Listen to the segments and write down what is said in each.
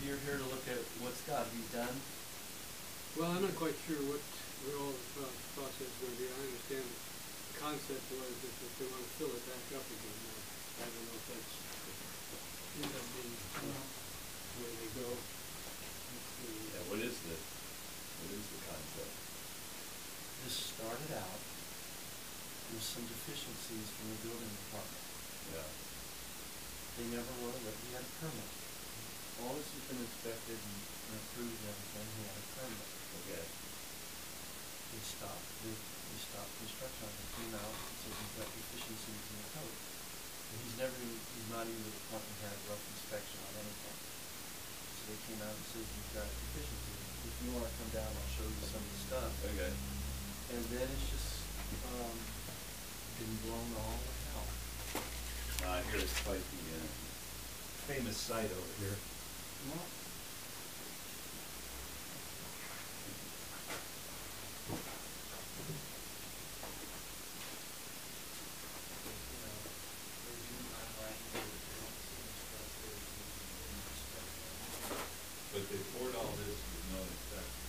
you're here to look at what Scott he's done. Well, I'm not quite sure what all the process is going to be. I understand the concept was that they want to fill it back up again. Now, I don't know if that's end up being the way they go. Yeah, what is the concept? This started out with some deficiencies from the building department. Yeah. They never were, but he had a permit. All this has been inspected and approved and everything. He had a permit. Okay. They stopped construction on it. Came out and said he's got deficiencies in the code. But he's not even the department had a rough inspection on anything. So they came out and said you've got deficiencies. If you want to come down, I'll show you some of the stuff. Okay. And then it's just been blown all to hell. Here's quite the famous site over here. Well, But they poured all this with no inspection.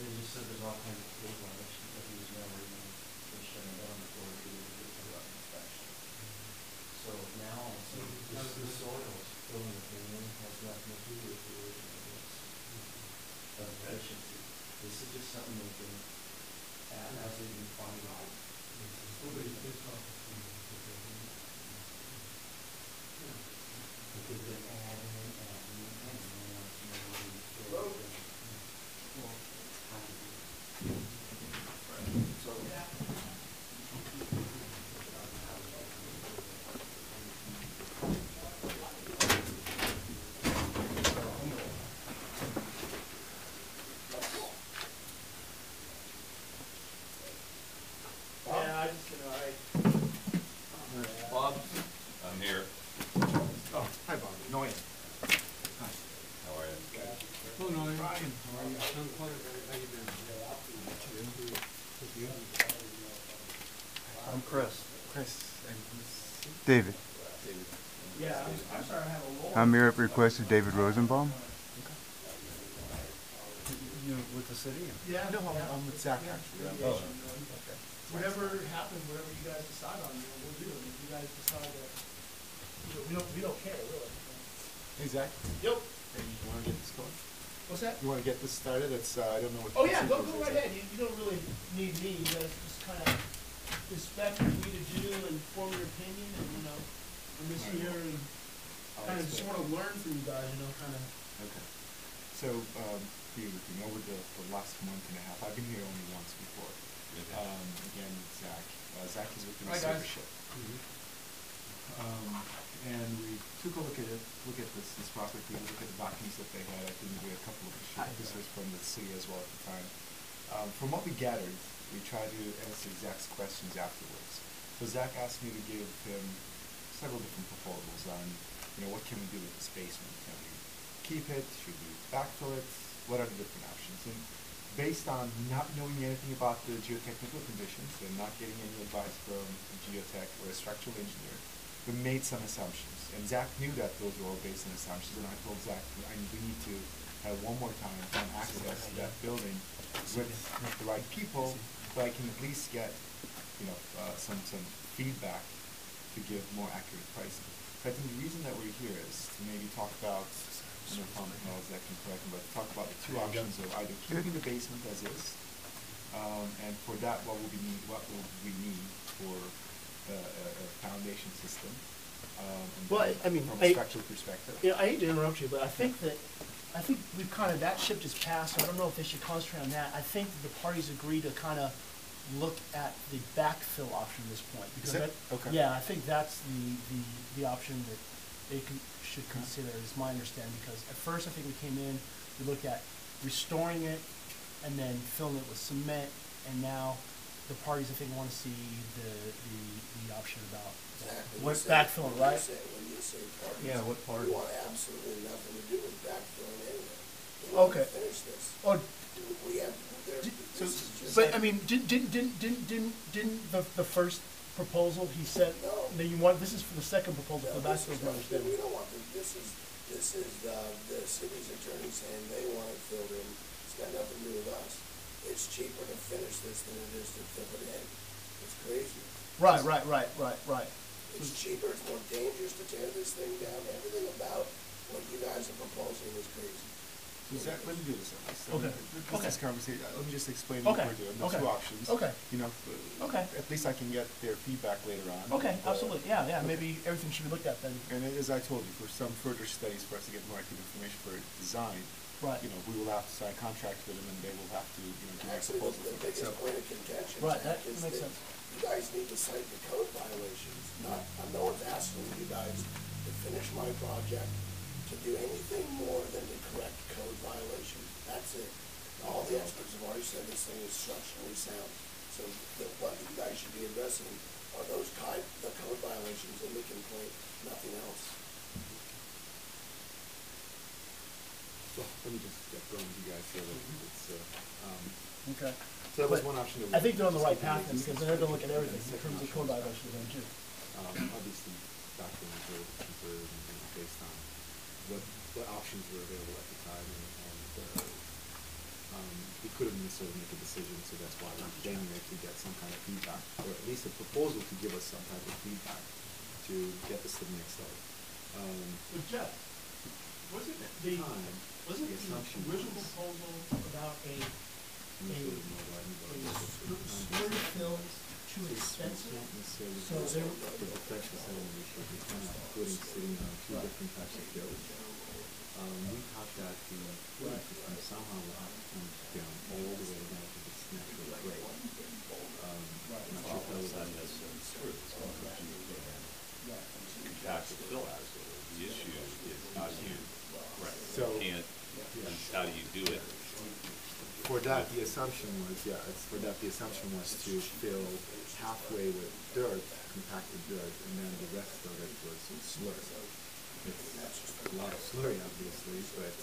They just said there's all kinds of code violations that he was never even shutting down before he was get to rough inspection. So now this soil is filling the thing in, has nothing to do with the original list of deficiency. This is just something they can add as they can find out. Because they're adding and adding and adding, and they want to know what he filled in. Well, so Bob? I'm here. Oh, hi Bob. Noyan. Hi. How are you? Oh, no, Brian, how are you? I'm fine. How you doing? I'm Chris. Chris. And David. David. Yeah, I'm sorry, I have a roll. I'm here at request of David Rosenbaum. You with the city? Yeah. No, yeah. I'm with Zach Yeah, actually. litigation, Okay. Whatever happens, whatever you guys decide on, we'll do. If you guys decide that, we don't care, really. Hey Zach. Yep. Hey, you want to get this going? What's that? You want to get this started? It's I don't know what. Oh yeah, go procedures right is. ahead. You don't really need me. You guys just kind of inspect what you need to do and form your opinion. And I'm just here and kind of just want to learn from you guys. Kind of. Okay. So, being with me over the last month and a half, I've been here only once before. Again, with Zach. Zach is with the Hi, guys. receivership. And we took a look at this property, we looked at the documents that they had. I think we had a couple of issues. This was from the city as well at the time. From what we gathered, we tried to answer Zach's questions afterwards. So Zach asked me to give him several different proposals on, what can we do with this basement? Can we keep it? Should we backfill it? What are the different options? And based on not knowing anything about the geotechnical conditions and not getting any advice from a geotech or a structural engineer, we made some assumptions. And Zach knew that those were all based on assumptions, and I told Zach, we need to have one more time find access to that building with the right people, so I can at least get, some feedback to give more accurate pricing. So I think the reason that we're here is to maybe talk about know if Tom has that can correct me, but talk about the two options of either keeping the basement as is, and for that, what will we need for a foundation system? And Well, then I mean, from a structural perspective. You know, I hate to interrupt you, but I think we've kind of, that ship is passed, so I don't know if they should concentrate on that. I think that the parties agree to kind of look at the backfill option at this point. Because Is it? Okay. Yeah, I think that's the option that they should consider, is my understanding, because at first I think we came in, we looked at restoring it and then filling it with cement, and now the parties, I think, want to see the option about Exactly. what backfilling, right? When you say parties, Yeah, what part? you want absolutely nothing to do with backfilling anyway. We want Okay. to finish this. Oh, We have, So- this is just. but I mean, didn't the first proposal, he said, No. that you want, this is for the second proposal, No, for this backfill, is my not- understanding. We don't want this is the city's attorney saying they want it filled in. It's got nothing to do with us. It's cheaper to finish this than it is to fill it in. It's crazy. Right. It's cheaper, it's more dangerous to tear this thing down. Everything about what you guys are proposing is crazy. So Zach, let me do this. Okay. This conversation, let me just explain what Okay. we're doing, the Okay. two options. Okay. You know, Okay. at least I can get their feedback later on. Okay, absolutely, yeah, maybe everything should be looked at then. And as I told you, for some further studies, for us to get more accurate information for design, Right. you know, we will have to sign contracts with them, and they will have to, you know, give us Actually, proposals. the biggest point of contention, Right, Zach, that is makes that sense. you guys need to cite the code violations. No one's asking you guys to finish my project, to do anything more than to correct code violations. That's it. All the experts have already said this thing is structurally sound. So what you guys should be addressing are the code violations in the complaint, nothing else. Well, let me just get going with you guys so that it's, Okay. so that was But one option. I think they're on the right path then, because they're gonna look at everything in terms of code violations then too. Obviously, background is considered based on what options were available at the time, and we couldn't necessarily make a decision, so that's why we came here to get some kind of feedback, or at least a proposal to give us some type of feedback to get this thing next up. But Jeff, wasn't the assumption original was- proposal about a sewer fill too expensive? So there, For the protection settlement issue, we kind of putting sitting on two different types of bills. We thought that the water system somehow will have to come down all the way down to its natural grade. Not sure how It's that not is. necessarily true, it's all what you compact the fill as it. The issue is how do you, So, you can't, how do you do it? for that, the assumption was to fill halfway with dirt, compacted dirt, and then the rest of it was slurry. It's a lot of slurry, obviously, but,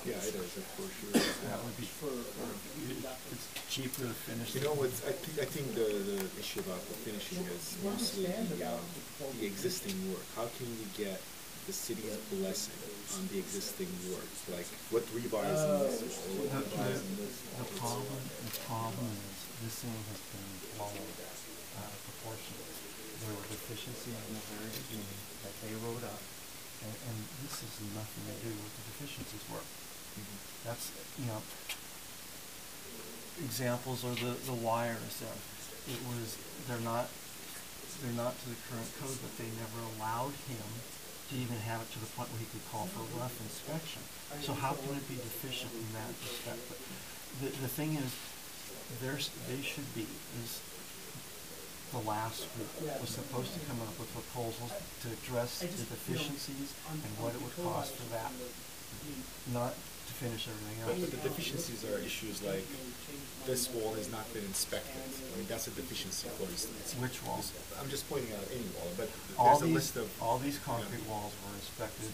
yeah, it is, for sure. That would be it's cheaper to finish. You know what's, I think the issue about the finishing is mostly the existing work. How can we get the city's blessing on the existing work? Like, what revising this or what revising this? The problem is this thing has been blown out of proportion. There were deficiencies in the very beginning that they wrote up, and this has nothing to do with the deficiencies work. That's, examples are the wires there. They're not to the current code, but they never allowed him to even have it to the point where he could call for a rough inspection. So how can it be deficient in that respect? But the thing is, they should be, the last group was supposed to come up with proposals to address the deficiencies and what it would cost for that, not to finish everything else. But the deficiencies are issues like this wall has not been inspected. I mean, that's a deficiency, for instance. Which wall? I'm just pointing out any wall, but All there's a these, list of. all these concrete walls were inspected,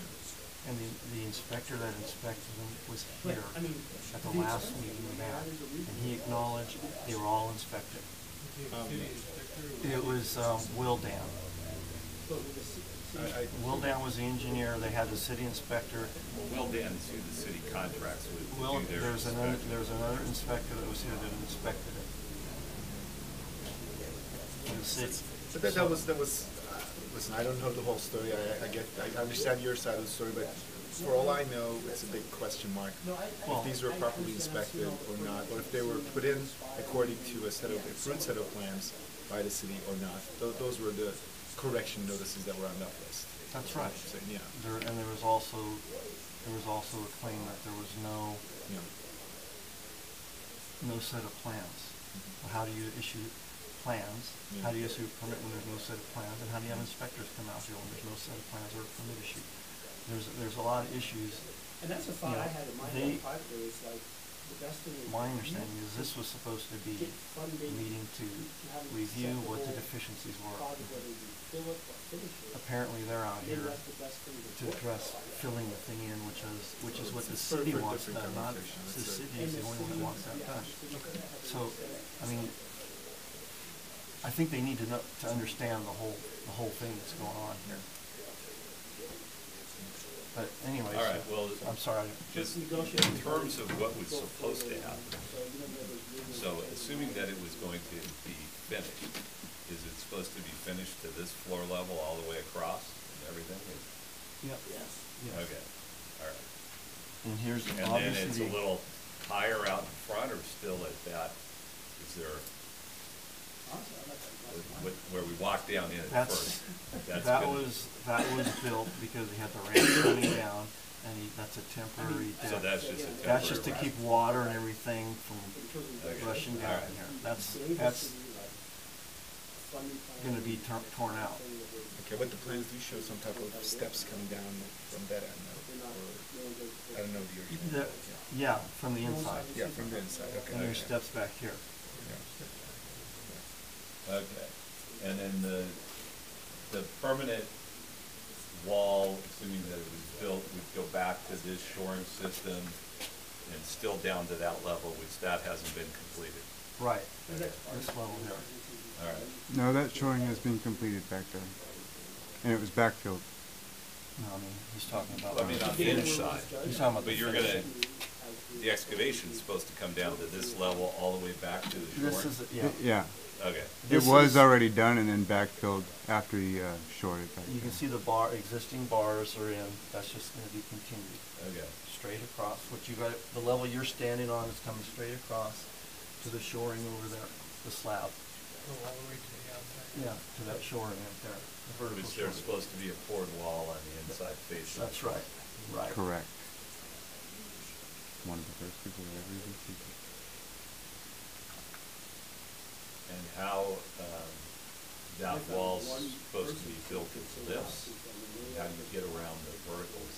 and the inspector that inspected them was here at the last meeting we had, and he acknowledged they were all inspected. It was Will Dan. Will Dan was the engineer. They had the city inspector. Well, Dan, who the city contracts with to Will, do their there was inspection. another inspector that was here that inspected it. And the city. But that was listen, I don't know the whole story. I understand your side of the story, but for all I know, it's a big question mark. If these were properly inspected or not, or if they were put in according to a approved set of plans by the city or not. Those were the correction notices that were on that list. That's right. So, yeah. And there was also a claim that there was no set of plans. Well, how do you issue plans? Yeah. How do you issue a permit when there's no set of plans? And how do you have inspectors come out here when there's no set of plans or a permit issued? There's a lot of issues. And that's a thought I had in my They- head privately, is like, the best thing is. My understanding is this was supposed to be Get funding a meeting to have an review what the acceptable deficiencies were. project, whether you fill it or finish it. Apparently they're out Maybe here that's the best thing to work address on. filling the thing in, which is what the It's for city a wants different done, not conversation. the It's a- city And is the only one that city- wants that yeah, done. the city's gonna have to So, say- I mean, I think they need to know, to understand the whole thing that's going on here. But anyways. All right, well, I'm sorry. just in terms of what was supposed to happen, so assuming that it was going to be finished, is it supposed to be finished to this floor level all the way across and everything? Yep. Yes. Yes. Okay, all right. And here's And then obviously it's a little higher out in front or still at that, is there, where we walk down in at That's, first? That's that gonna- was built because he had the ramp coming down, and that's a temporary So deck. that's just a temporary. That's just to keep water and everything from Okay. rushing down Alright. in here. That's gonna be torn out. Okay, but the plans do show some type of steps coming down from that end, or I don't know the original. Yeah, from the inside. Yeah, from the inside. Okay. And there's steps back here. Okay, and then the permanent wall, assuming that it was built, would go back to this shoring system and still down to that level, which that hasn't been completed. Right. This level here. All right, No, that shoring has been completed back there, and it was backfilled. No, I mean, he's talking about. I mean, on the inside, He's talking about but the you're finish. the excavation's supposed to come down to this level all the way back to the This shoring? is, yeah. Yeah, Okay, This it was is- already done and then backfilled after he shored it back You can there. see the existing bars are in, that's just gonna be continued, okay, straight across. What you got, the level you're standing on is coming straight across to the shoring over there, the slab. Yeah, to that shoring right there, the vertical which shoring. there's supposed to be a poured wall on the inside face. That's right, right. Correct. One of the first people that ever even seen it. And how, that wall's supposed to be built with lifts, how do you get around the verticals?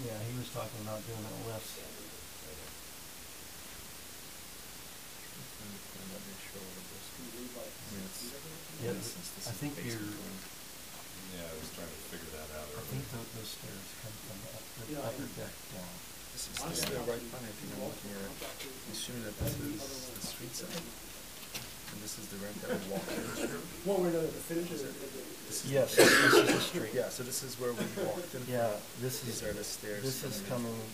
Yeah, he was talking about doing a lift. Yeah, I think you're, Yeah, I was trying to figure that out I think earlier. those stairs come from the upper deck down. This is the right one, I think I'm looking at. I'm assuming that this is the street side. And this is the ramp that we walk through. What were the finishes? This is Yes, this is the street. Yeah, so this is where we walked in. Yeah, this These is, are the stairs. this is coming in. coming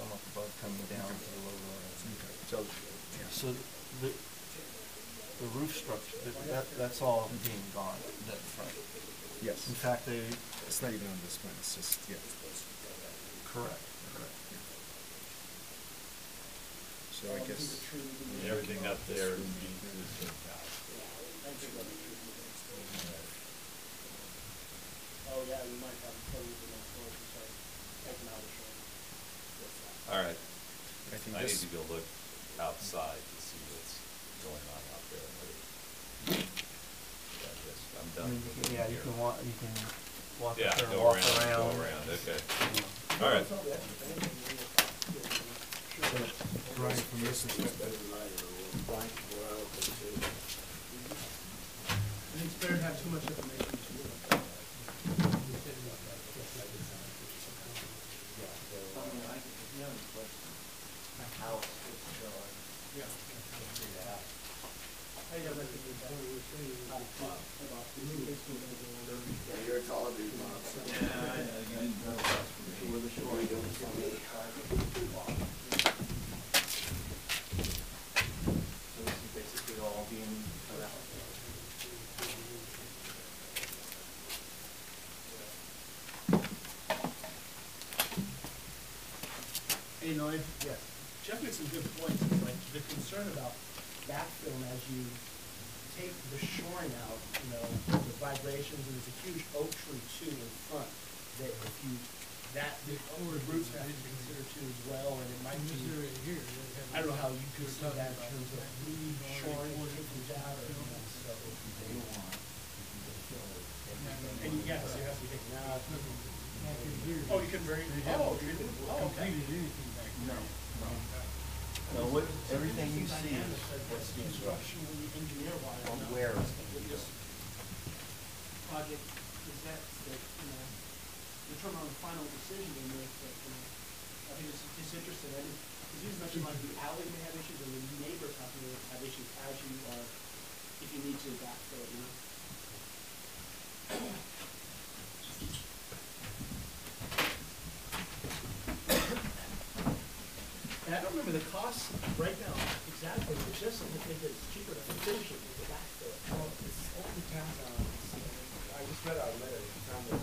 from up above, coming down to the lower end. Okay, so, yeah. So the roof structure, that's all being gone, that front. Yes. In fact, they, It's not even on this one, it's just, yeah. correct. So I guess. And everything up there is existing now. Oh, yeah, we might have to in that floor to start taking out the shore. All right, I think I need this, to go look outside to see what's going on out there. Yeah, I guess I'm I done. mean, with yeah, you here. can walk, up Yeah, there and go walk around, around. okay. you know. All right, Brian, from your perspective, It's better to have too much information to do it. You're a taller dude, Bob. So this is basically all some good points, it's like the concern about backfill as you take the shoring out, you know, the vibrations, and there's a huge oak tree too in front, that if you, that, the roots have to be considered too as well, and it might be, I don't know how you could see that in terms of shoring, taking that, or, you know, so. They want to fill it. And yeah, so it has to be taken out. Oh, you can very, oh, you didn't, oh, okay. No, no. No, what, everything you see is what's being construction. Engineer-wise, On no. where it's gonna With be this project, is that, you know, determine on the final decision they make, that, you know, I think it's interesting, I mean, because you mentioned like the alley may have issues, and the neighbors have issues as you are, if you need to backfill, you know? And I don't remember the cost breakdown exactly, but just something to think that it's cheaper to finish it than to backfill it. Well, it's all depends on, I just read our letter, we found that